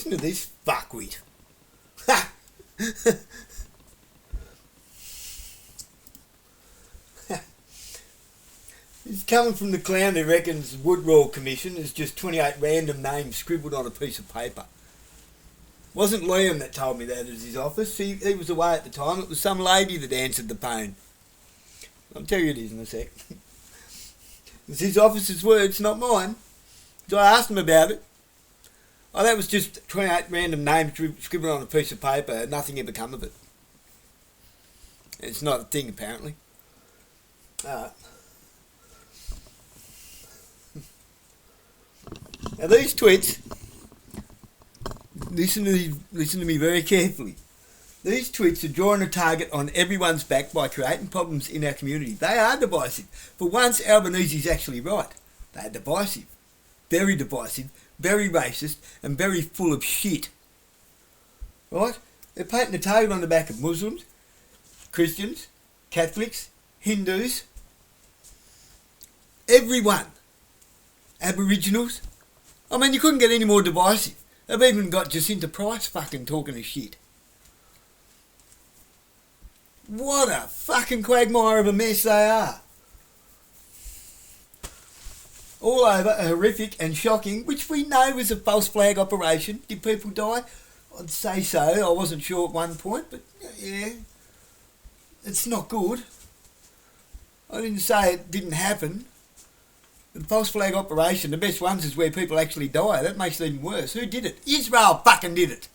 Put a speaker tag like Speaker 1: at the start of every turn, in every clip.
Speaker 1: Listen to this fuckwit. Ha! It's coming from the clown who reckons Woodrow Commission is just 28 random names scribbled on a piece of paper. Wasn't Liam that told me that at his office. He was away at the time. It was some lady that answered the phone. I'll tell you it is in a sec. It's his officer's words, not mine. So I asked him about it. Oh, that was just 28 random names scribbled on a piece of paper. Nothing ever come of it. It's not a thing, apparently. Now these tweets, listen to me very carefully. These tweets are drawing a target on everyone's back by creating problems in our community. They are divisive. For once, Albanese's actually right. They're divisive. Very racist, and very full of shit. Right? They're painting a target on the back of Muslims, Christians, Catholics, Hindus, everyone. Aboriginals. I mean, you couldn't get any more divisive. They've even got Jacinta Price fucking talking to shit. What a fucking quagmire of a mess they are. All over, horrific and shocking, which we know was a false flag operation. Did people die? I'd say so. I wasn't sure at one point, but yeah. It's not good. I didn't say it didn't happen. The false flag operation, the best ones is where people actually die. That makes it even worse. Who did it? Israel fucking did it.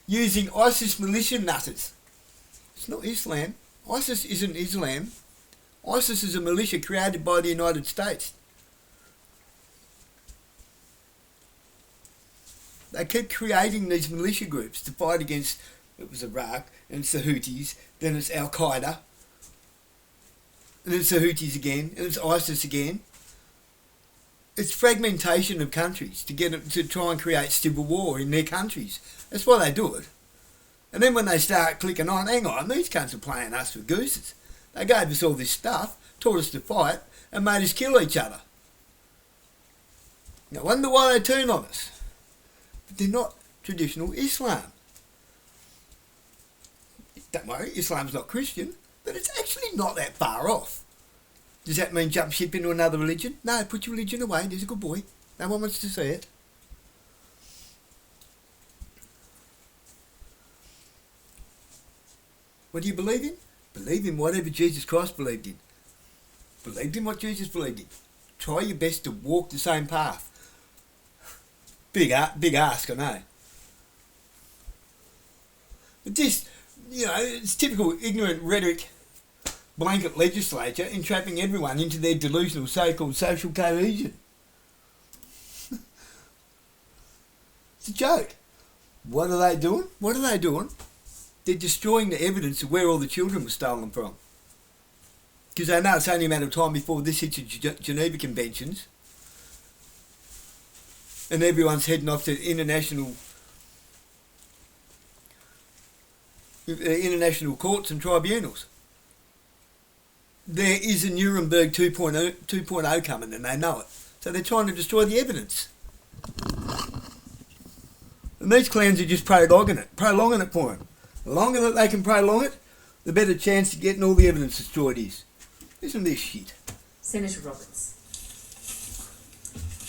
Speaker 1: Using ISIS militia nutters. It's not Islam. ISIS isn't Islam. ISIS is a militia created by the United States. They keep creating these militia groups to fight against, it was Iraq, and it's the Houthis, then it's Al-Qaeda, and it's the Houthis again, and it's ISIS again. It's fragmentation of countries to try and create civil war in their countries. That's why they do it. And then when they start clicking on, hang on, these cunts are playing us for gooses. They gave us all this stuff, taught us to fight, and made us kill each other. I wonder why they turn on us. But they're not traditional Islam. Don't worry, Islam's not Christian, but it's actually not that far off. Does that mean jump ship into another religion? No, put your religion away, there's a good boy. No one wants to see it. What do you believe in? Believe in whatever Jesus Christ believed in. Believed in what Jesus believed in. Try your best to walk the same path. Big ask, I know. But this, it's typical ignorant rhetoric, blanket legislature entrapping everyone into their delusional so-called social cohesion. It's a joke. What are they doing? They're destroying the evidence of where all the children were stolen from. Because they know it's only a matter of time before this hits the Geneva Conventions and everyone's heading off to international courts and tribunals. There is a Nuremberg 2.0 coming and they know it. So they're trying to destroy the evidence. And these clans are just prolonging it for them. The longer that they can prolong it, the better chance of getting all the evidence destroyed is. Listen to this shit.
Speaker 2: Senator Roberts.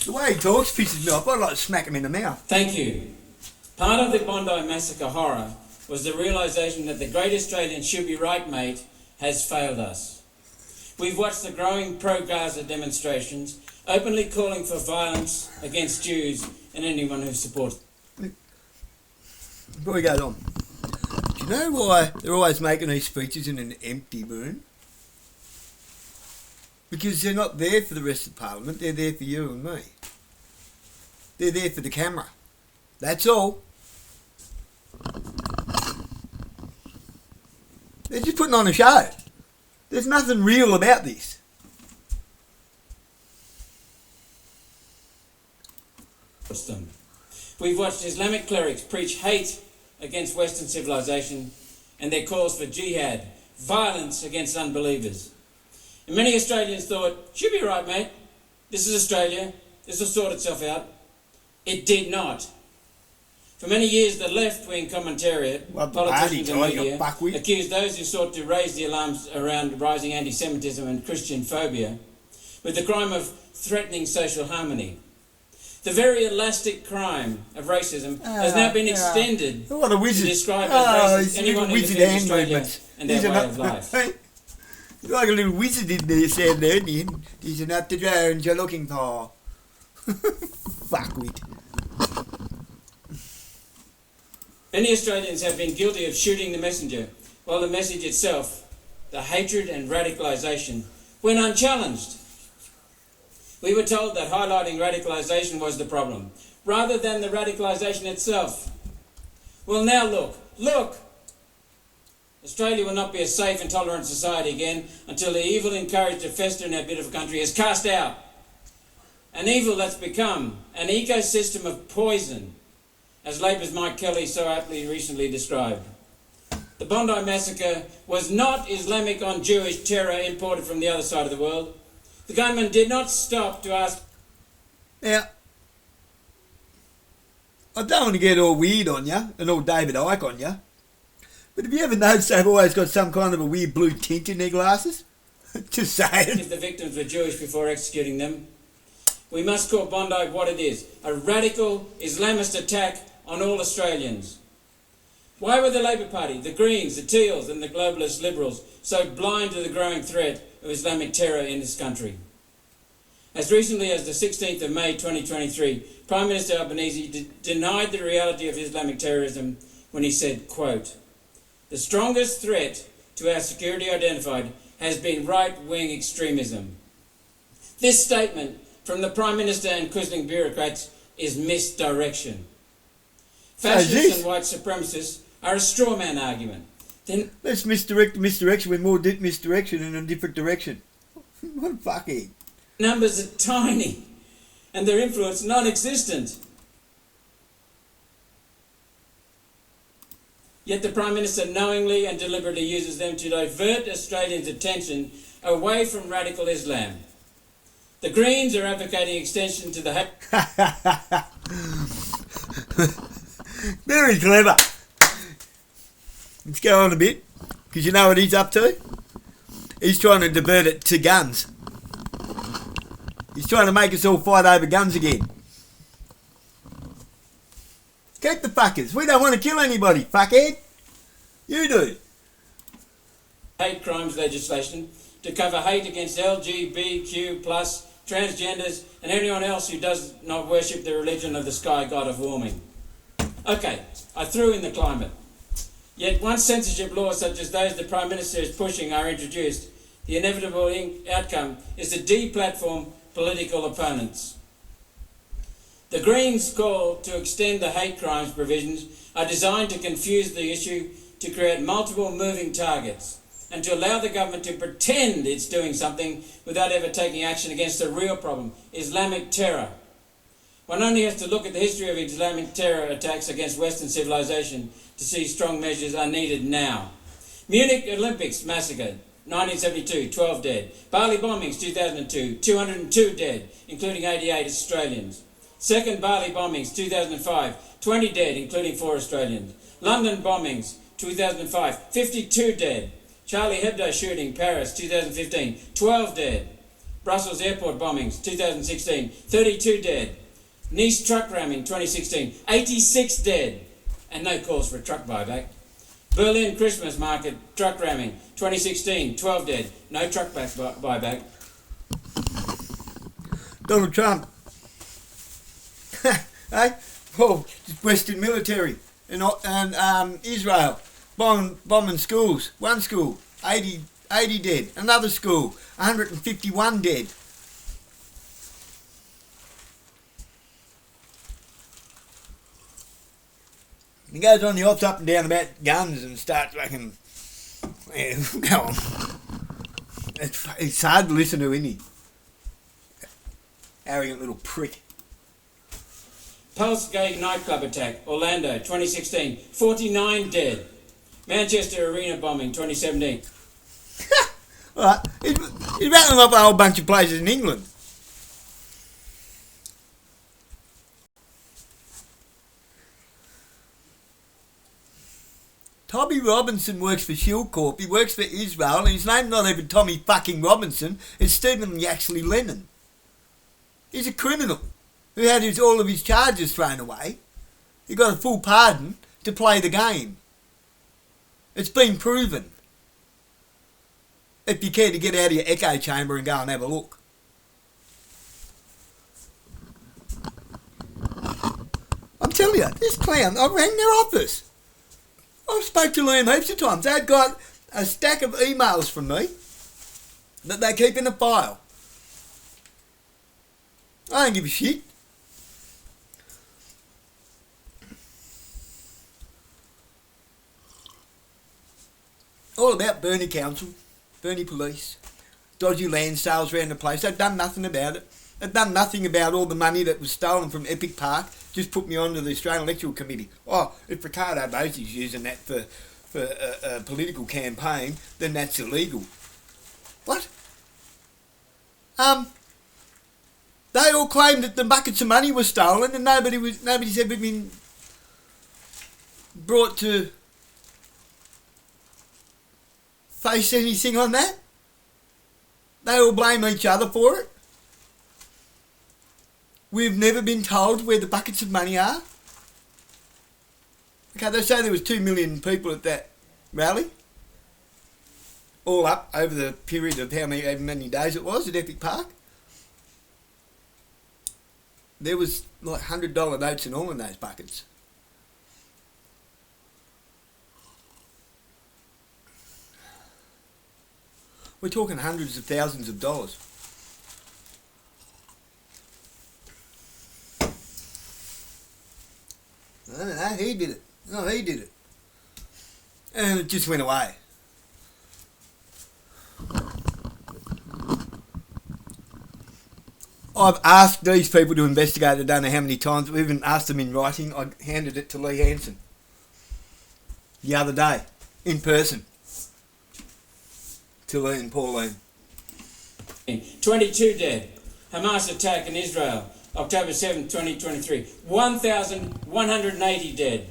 Speaker 1: The way he talks pisses me off. I'd like to smack him in the mouth.
Speaker 3: Thank you. Part of the Bondi Massacre horror was the realisation that the great Australian should be right, mate, has failed us. We've watched the growing pro-Gaza demonstrations, openly calling for violence against Jews and anyone who supports them.
Speaker 1: Before we go on, do you know why they're always making these speeches in an empty room? Because they're not there for the rest of Parliament, they're there for you and me. They're there for the camera. That's all. They're just putting on a show. There's nothing real about this.
Speaker 3: We've watched Islamic clerics preach hate against Western civilization and their calls for jihad, violence against unbelievers. And many Australians thought, should be right, mate. This is Australia. this will sort itself out. It did not. For many years, the left-wing commentariat, politicians and media, accused those who sought to raise the alarms around rising anti-Semitism and Christian phobia with the crime of threatening social harmony. The very elastic crime of racism has now been extended to describe as racist anyone who defends Australia and their way of life.
Speaker 1: You're like a little wizard in there, Sam, there, aren't you? These are not the drones you're looking for. Fuckwit.
Speaker 3: Many Australians have been guilty of shooting the messenger, while the message itself, the hatred and radicalisation, went unchallenged. We were told that highlighting radicalisation was the problem, rather than the radicalisation itself. Well, now look! Australia will not be a safe and tolerant society again until the evil encouraged to fester in our beautiful country is cast out. An evil that's become an ecosystem of poison, as Labor's Mike Kelly so aptly recently described. The Bondi massacre was not Islamic on Jewish terror imported from the other side of the world. The government did not stop to ask...
Speaker 1: Now, I don't want to get all weird on you, and all David Icke on you, but have you ever noticed they've always got some kind of a weird blue tint in their glasses? Just saying.
Speaker 3: If the victims were Jewish before executing them, we must call Bondi what it is, a radical Islamist attack on all Australians. Why were the Labor Party, the Greens, the Teals and the globalist Liberals so blind to the growing threat of Islamic terror in this country? As recently as the 16th of May 2023, Prime Minister Albanese denied the reality of Islamic terrorism when he said, quote, "The strongest threat to our security identified has been right-wing extremism." This statement from the Prime Minister and Quisling bureaucrats is misdirection. Fascists and white supremacists are a straw man argument. Then
Speaker 1: let's misdirect the misdirection with more misdirection in a different direction. What a fuckhead.
Speaker 3: Numbers are tiny and their influence non-existent. Yet the Prime Minister knowingly and deliberately uses them to divert Australians' attention away from radical Islam. The Greens are advocating extension to the...
Speaker 1: Very clever. Let's go on a bit, because you know what he's up to? He's trying to divert it to guns. He's trying to make us all fight over guns again. Keep the fuckers. We don't want to kill anybody, fuckhead. You do.
Speaker 3: Hate crimes legislation to cover hate against LGBTQ+, transgenders and anyone else who does not worship the religion of the sky god of warming. Okay, I threw in the climate. Yet once censorship laws such as those the Prime Minister is pushing are introduced, the inevitable outcome is to deplatform political opponents. The Greens' call to extend the hate crimes provisions are designed to confuse the issue, to create multiple moving targets, and to allow the government to pretend it's doing something without ever taking action against the real problem, Islamic terror. One only has to look at the history of Islamic terror attacks against Western civilization to see strong measures are needed now. Munich Olympics massacre, 1972, 12 dead. Bali bombings, 2002, 202 dead, including 88 Australians. Second Bali bombings, 2005, 20 dead, including 4 Australians. London bombings, 2005, 52 dead. Charlie Hebdo shooting, Paris, 2015, 12 dead. Brussels airport bombings, 2016, 32 dead. Nice truck ramming, 2016, 86 dead, and no calls for a truck buyback. Berlin Christmas market truck ramming, 2016, 12 dead, no truck buyback.
Speaker 1: Donald Trump. Hey? Oh, Western military and Israel bombing schools. One school, 80 dead. Another school, 151 dead. He goes on the odds up and down about guns and starts fucking... Yeah, go on. It's hard to listen to, isn't he? Arrogant little prick.
Speaker 3: Pulse gay nightclub attack, Orlando, 2016, 49 dead. Manchester Arena bombing, 2017.
Speaker 1: Alright, he's rattling off a whole bunch of places in England. Tommy Robinson works for Shield Corp. He works for Israel, and his name's not even Tommy fucking Robinson. It's Stephen Yaxley Lennon. He's a criminal who had all of his charges thrown away. He got a full pardon to play the game. It's been proven. If you care to get out of your echo chamber and go and have a look. I'm telling you, this clown, I rang their office. I spoke to Liam heaps of times. They've got a stack of emails from me that they keep in a file. I don't give a shit. All about Burnie Council, Burnie Police, dodgy land sales around the place. They've done nothing about it. They've done nothing about all the money that was stolen from Epic Park. Just put me onto the Australian Electoral Committee. Oh, if Ricardo Bosey's using that for a political campaign, then that's illegal. What? They all claimed that the buckets of money were stolen, and nobody said we've been brought to face anything on that. They all blame each other for it. We've never been told where the buckets of money are. Okay, they say there was 2 million people at that rally. All up over the period of however many days it was at Epic Park. There was like $100 notes and all in those buckets. We're talking hundreds of thousands of dollars. I don't know, he did it. No, he did it. And it just went away. I've asked these people to investigate, I don't know how many times, we even asked them in writing. I handed it to Lee Hansen the other day, in person, to Lee and Pauline.
Speaker 3: 22 dead. Hamas attack in Israel, October 7, 2023. 1,180 dead.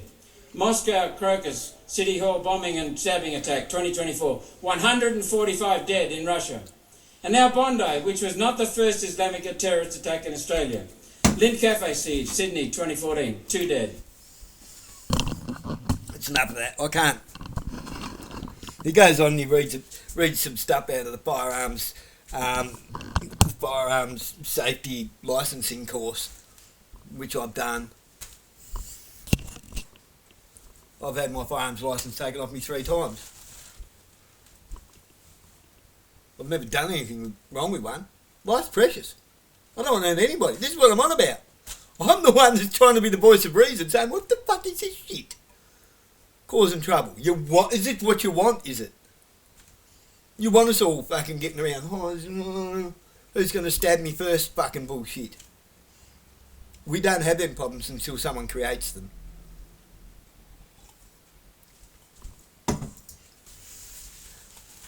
Speaker 3: Moscow Crocus City Hall bombing and stabbing attack, 2024. 145 dead in Russia. And now Bondi, which was not the first Islamic terrorist attack in Australia. Lind Cafe siege, Sydney, 2014. 2 dead.
Speaker 1: It's enough of that. I can't. He goes on and he reads some stuff out of the firearms safety licensing course, which I've done. I've had my firearms licence taken off me 3 times. I've never done anything wrong with one. Life's precious. I don't want to hurt anybody. This is what I'm on about. I'm the one that's trying to be the voice of reason, saying, what the fuck is this shit? Causing trouble. Is it what you want, is it? You want us all fucking getting around, who's going to stab me first fucking bullshit. We don't have them problems until someone creates them.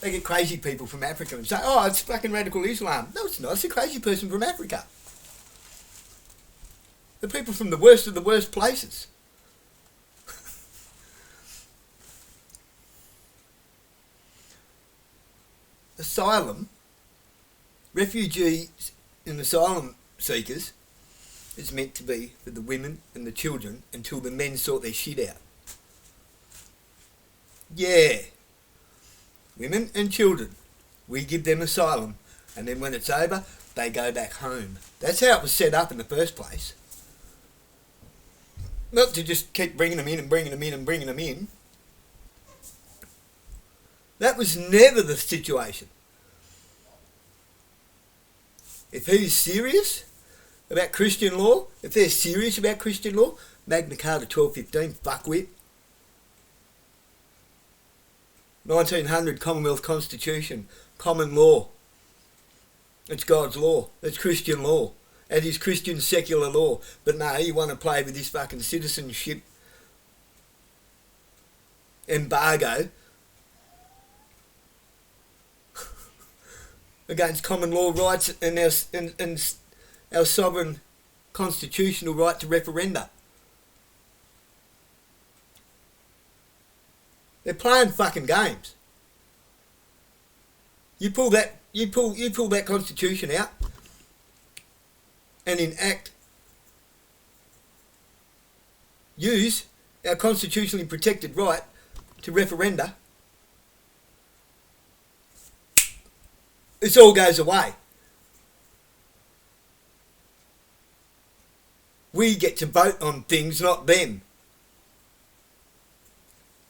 Speaker 1: They get crazy people from Africa and say, oh, it's fucking radical Islam. No, it's not. It's a crazy person from Africa. The people from the worst of the worst places. Asylum, refugees and asylum seekers is meant to be for the women and the children until the men sort their shit out. Yeah. Women and children, we give them asylum, and then when it's over, they go back home. That's how it was set up in the first place. Not to just keep bringing them in and bringing them in and bringing them in. That was never the situation. If he's serious about Christian law, if they're serious about Christian law, Magna Carta 1215, fuckwit. 1900 Commonwealth Constitution, common law. It's God's law. It's Christian law. It is Christian secular law. But no, you want to play with this fucking citizenship embargo against common law rights and our sovereign constitutional right to referenda. They're playing fucking games. You pull that constitution out and use our constitutionally protected right to referenda. This all goes away. We get to vote on things, not them.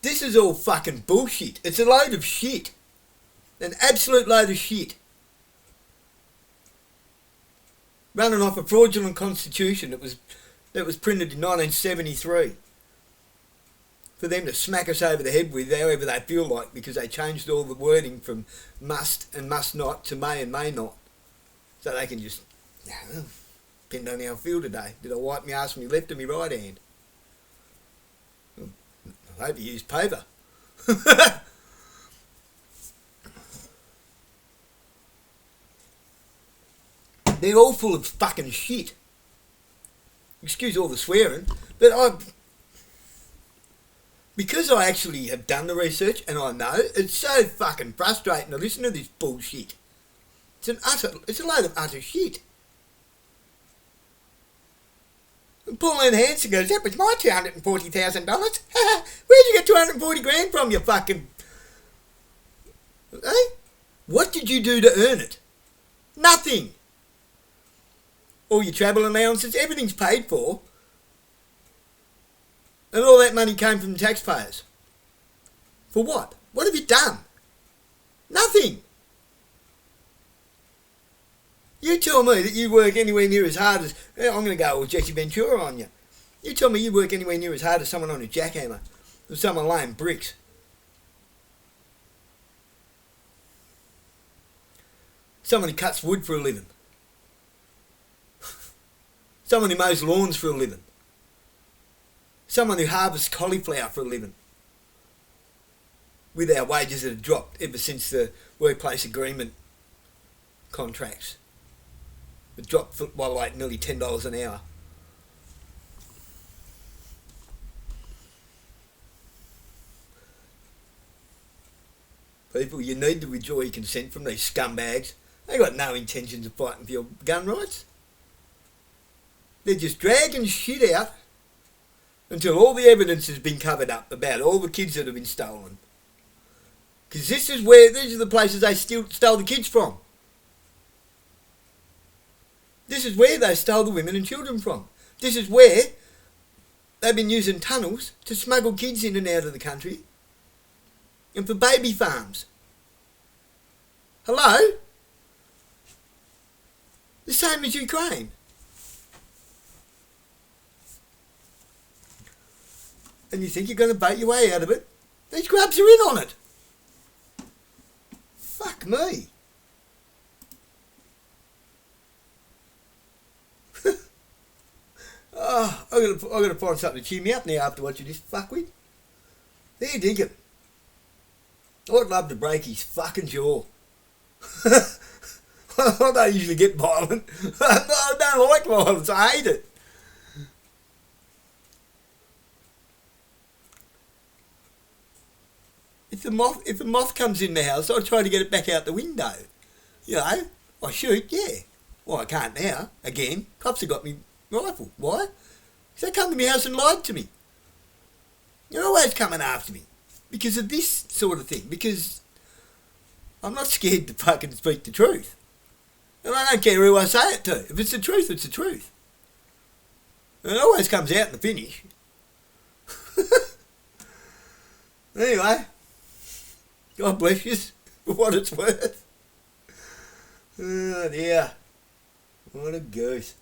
Speaker 1: This is all fucking bullshit. It's a load of shit. An absolute load of shit. Running off a fraudulent constitution that was printed in 1973. For them to smack us over the head with however they feel like, because they changed all the wording from must and must not to may and may not. So they can just, depend on how I feel today. Did I wipe my ass with my left or my right hand? I hope you use paper. They're all full of fucking shit. Excuse all the swearing, but because I actually have done the research and I know, it's so fucking frustrating to listen to this bullshit. It's a load of utter shit. And Pauline Hanson goes, that was my $240,000. Where'd you get 240 grand from, you fucking... Hey? What did you do to earn it? Nothing. All your travel allowances, everything's paid for. And all that money came from the taxpayers. For what? What have you done? Nothing. You tell me that you work anywhere near as hard as... I'm going to go with Jesse Ventura on you. You tell me you work anywhere near as hard as someone on a jackhammer. Or someone laying bricks. Someone who cuts wood for a living. Someone who mows lawns for a living. Someone who harvests cauliflower for a living. With our wages that have dropped ever since the workplace agreement contracts. It dropped by like nearly $10 an hour. People, you need to withdraw your consent from these scumbags. They've got no intentions of fighting for your gun rights. They're just dragging shit out until all the evidence has been covered up about all the kids that have been stolen. Because these are the places they stole the kids from. This is where they stole the women and children from. This is where they've been using tunnels to smuggle kids in and out of the country. And for baby farms. Hello? The same as Ukraine. And you think you're going to bait your way out of it? These grubs are in on it. Fuck me. Oh, I've got to find something to cheer me up now after watching this fuckwit. There, Dinkum. I'd love to break his fucking jaw. I don't usually get violent. I don't like violence. I hate it. If a moth comes in the house, I try to get it back out the window. You know, I shoot, yeah. Well, I can't now. Again, cops have got me rifle. Why? Because they come to my house and lied to me. They're always coming after me. Because of this sort of thing. Because I'm not scared to fucking speak the truth. And I don't care who I say it to. If it's the truth, it's the truth. And it always comes out in the finish. Anyway, God bless you for what it's worth. Oh dear. What a goose.